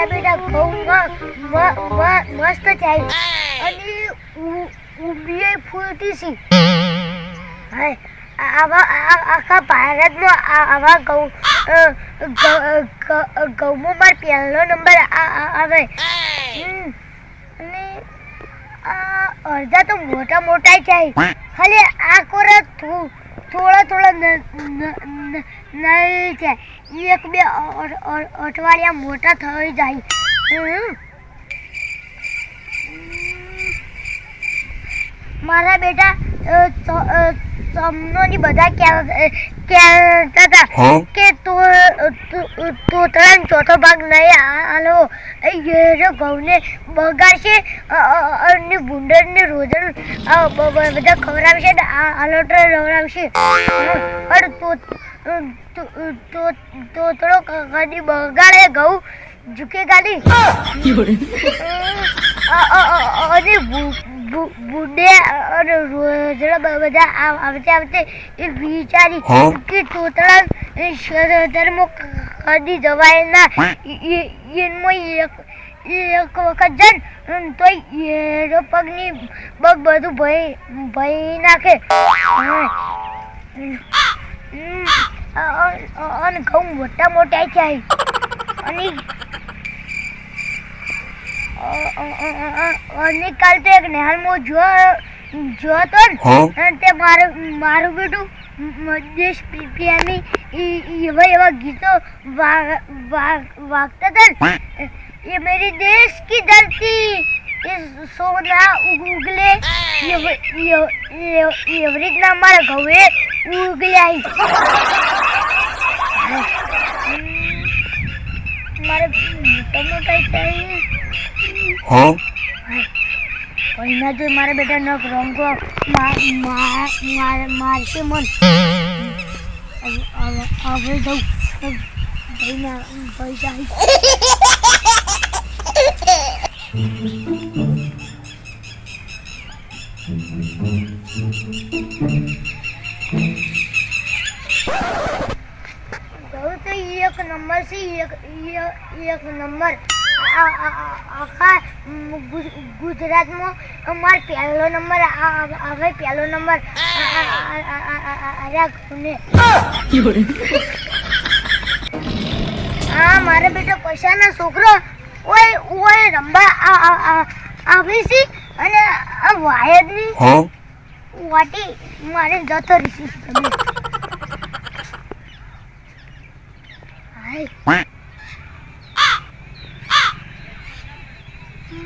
મારા બેટા ઘઉંમાં મસ્ત થાય અને ઉભીએ ફૂલતી છે. હા, આખા ભારતમાં આવા ઘઉંમાં મારો પહેલો નંબર આવે. અને અડધા તો મોટા મોટા થાય, ખાલી આ કોરા થોડા નહીં થાય, એક બે અઠવાડિયા મોટા થઈ જાય. મારા બેટા સમનોની બધા કહેતા હતા કે તોતરાનો ચોથો ભાગ નહીં આલો, ઘઉંને બગાડશે અને ભૂંડરને રોજન બધા ખવડાવશે ને આલોટો રવડાવશે. તોતરો કદી બગાડે ઘઉં ઝૂકેગા નહીં. અને બુડે અને રોજડા બધા આવતે એ વિચારી કે તોતરા શરતરમાં કદી જવાય ના. એમાં એક વખત જન તો એનો પગની બધું ભઈ નાખે. અને ઘઉં મોટા મોટા થાય. અને કાલ તો એક નેહાલમાં જોતો ને તે મારું બેટું દેશ પ્રેમી એવા ગીતો વાગતા હતા. ये मेरी देश की धरती, ये सोना उगले, ये રીતના મારા ઘઉએ ઉગલ્યા. મારે મોટા चाहिए. કોઈના જો મારા બેટા ન રંગો મારશે મન. હવે જવું ભાઈના પૈસા એક નંબર છે. એક નંબર આખા ગુજરાતમાં અમારો પહેલો નંબર આવે. પહેલો નંબર હા, મારા બેટા પૈસાના છોકરો ઓય રંબા આવી છે અને આ વાયરની વાટી મારે જતો રહી.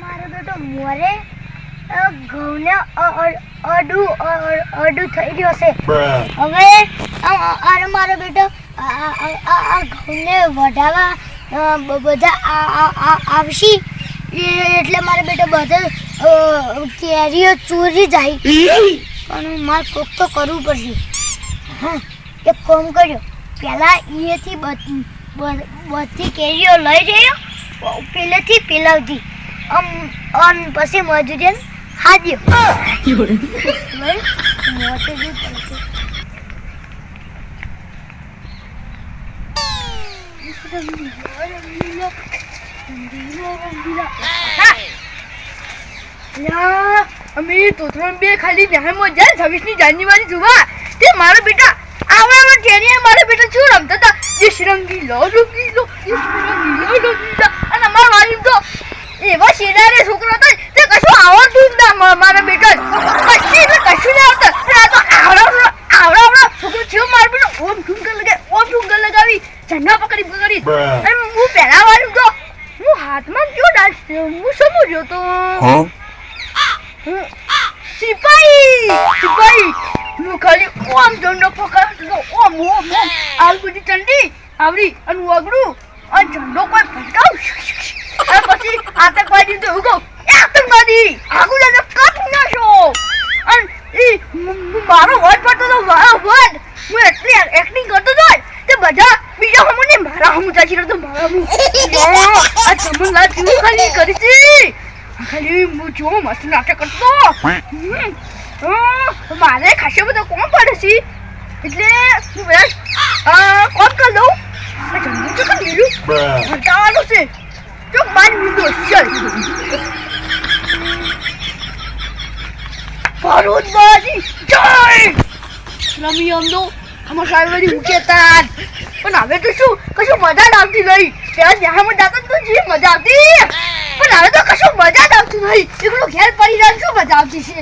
મારો બેટો મોરે ઘઉંને અડું થઈ ગયો છે. હવે મારો બેટો આ ઘઉંને વઢાવા બધા આવશે એટલે મારે બેટા બધા કેરીઓ ચોરી જાય. પણ મારે કોક તો કરવું પડશે. હા, એક કામ કર્યો, પહેલાં અહીંયાથી બધી કેરીઓ લઈ જયો પેલેથી પેલાવથી પછી મજૂરી હાજ્યો. અમે તોતરો બે ખાલી જહામાં જાય 26મી જાન્યુઆરી જોવા. તે મારા બેટા આવડા ટેણીએ મારા બેટા શું રમતા હતા, દેશ રંગીલો રંગીલો અને અમારા વાલી તો એવા શેડારે છોકરો હતો તે કશું આવડતું જ ના મારા બેટા. કશું ના આવડતું. આ તો આવડા છોકરો થયો મારા બેટા. ઓમ ઠુંગર લગાવી ઝંડા પકડી અને હું પહેલા વાળું તો હું હાથમાં કયો ડાન્સ થયો હું સમજ્યો તો સિપાહી હું ખાલી ઓમ ઝંડો પકડતો ઓમ આલ બધી ઠંડી આવડી અને વગડું અને ઝંડો કોઈ ફટકાવ અને પછી આતંકવાદી તો ઉગો આતંકવાદી આગળ લઈને કાપી નાખો. અને મારો વટ પડતો તો વટ હું એટલી એક્ટિંગ કરતો હતો તે બધા બીજા હમું ને મારા હમું ચાચી રહ્યો તો મારા હમું આ ચમનલાલ કેવું ખાલી કરી છે. ખાલી હું જો મસ્ત નાટક કરતો મારે ખાસો બધો કોમ પડે છે એટલે હું બધા કોમ કરી દઉં. જમવું છે કે લીલું હટાવવાનું છે ચોક મારી વિંડો ચલ ફારૂદબાજી જય રમી અમદો અમાર સાહેબની ઉકેતા પણ હવે તો શું કશું મજા જ આવતી નહીં ત્યાં જ્યાં જાતા તો જે મજા આવતી પણ હવે તો કશું મજા જ આવતી નહીં એકલો ઘેર પડી જાય શું મજા આવતી છે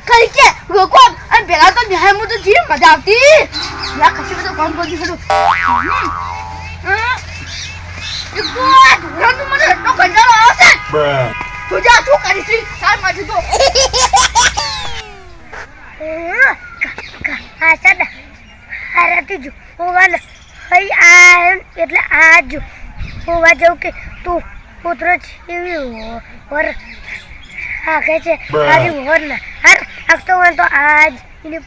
કઈ કે લોકો અને પેલા તો ન્યાયમાં તો જે મજા આવતી યા કશું બધું કામ કરતી ખરું મને એટલો કંટાળો આવશે તું જા શું કરીશ સાર માથે તો હા સાદા હારાથી જો હોવાને હઈ આ એટલે આ જો હોવા જવું કે તું પુત્ર એવી વર હાકે છે તારી વર ના હાર આગતો હોય તો આજ એને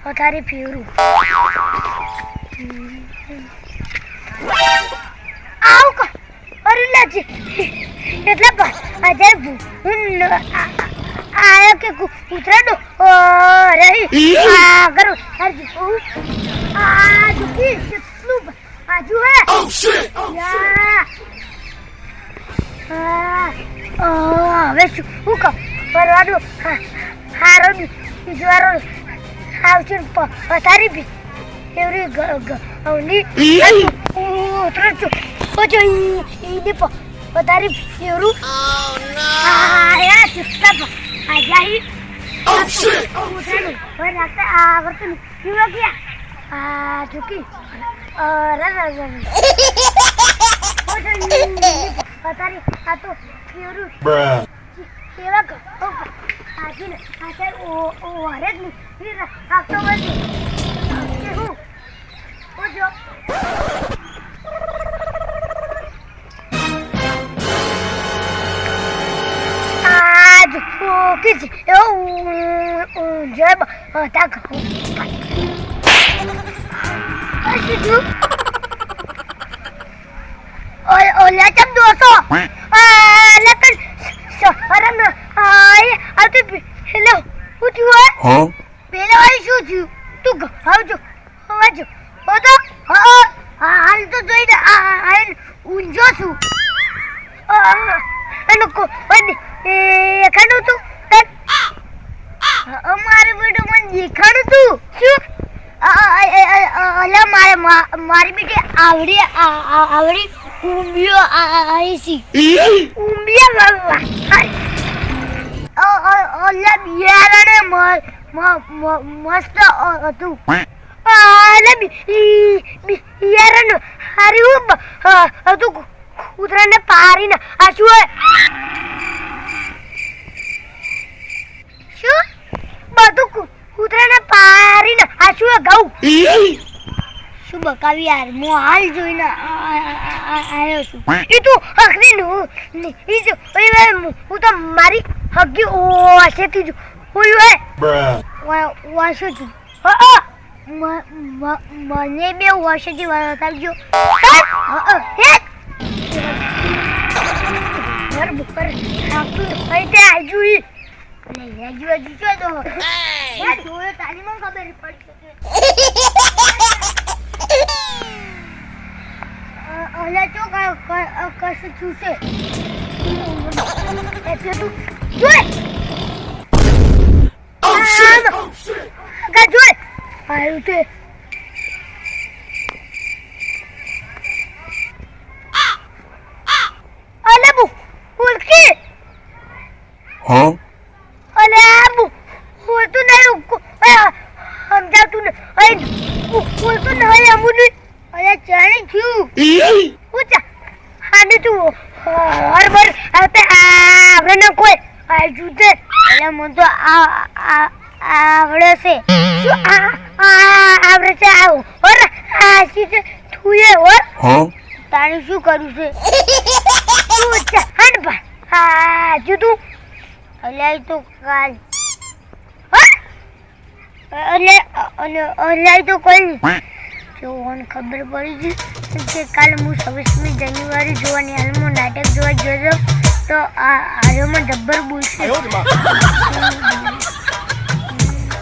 પથારી ફેરું આવ કા અરુલાજી એટલે પણ અજય હું આયો કે કૂતરાનો રહી આ કરો હરજી આ દુખી કેટલું આજુ હે ઓ શિટ યા હવે શું હું કહું પરવાનો હારો બીજવારો આવશે પથારી બી એવરી ગૌની ઉતરો છું ઓજો ઈને પથારી એવરું યા ચિસ્તા આજાઈ ઓ શિટ ઉતરો પર રાખતા આવર્તન કેવા ગયા આ ચુકી પથારી આ તો કેવરું કેવા કહો આજે ને આજે ઓ હરે જ નહીં રાખતો બસ હું ઓજો આજ કિસ જબ હતા કહો ઓલા ચમ દોસો લેકન શરમ આય આતે હેલો ઉઠ્યો હા પેલા વાળી શું થયું તું આવજો આવજો ઓતો હાલ તો જોઈને આ ઊંઝો છું અને કો એ ખાડું તું અમારે બેટો મને દેખાડું તું શું અલા મારી બેટી આવડી ઉંબિયો આઈસી ઉંબિયા બાબા ઓલા બિયારણે મસ્ત હતું ઓલા બિયારણ હારી હતું કૂતરાને પારીને આ શું બધું કૂતરાને પારીને આ શું ગાઉ શું બકાવી યાર મો હાલ જોઈને આયો છું એ તું હકની નું ઈ જો હું તો મારી હગી ઓસેથી જો ઓય વાસો છું મને બે વર્ષથી વાતાવજો હે ઘર બુકર આપતું કઈતે આજુ ઈ લે આજુ છો તો હે જોયો તાલીમાં ખબર પડી ઓલા તો કશું છૂસે એટલે તું જોઈ કા જોઈ આયું તે ઓલે બુ ઉલકી હા ઓલે આબુ બોલતું નહીં સમજાવતું નહીં બોલતું નહીં અમુની અરે ચાણી થયું પૂછા હાડું તું હરબર આવતે આપણે કોઈ આજુ તે એટલે મને તો આવડે છે શું આવડે છે આવું ઓર આશી છે તુએ ઓર હા તારે શું કર્યું છે પૂછા હટ બા આજુ તું અલ્યા તો કાલ અલ્યા તો કોઈ નહીં જો મને ખબર પડી ગઈ કે કાલે હું 26મી જાન્યુઆરી જોવાની હાલમાં નાટક જોવા ગયો તો આ હાલમાં જબ્બર બોલશે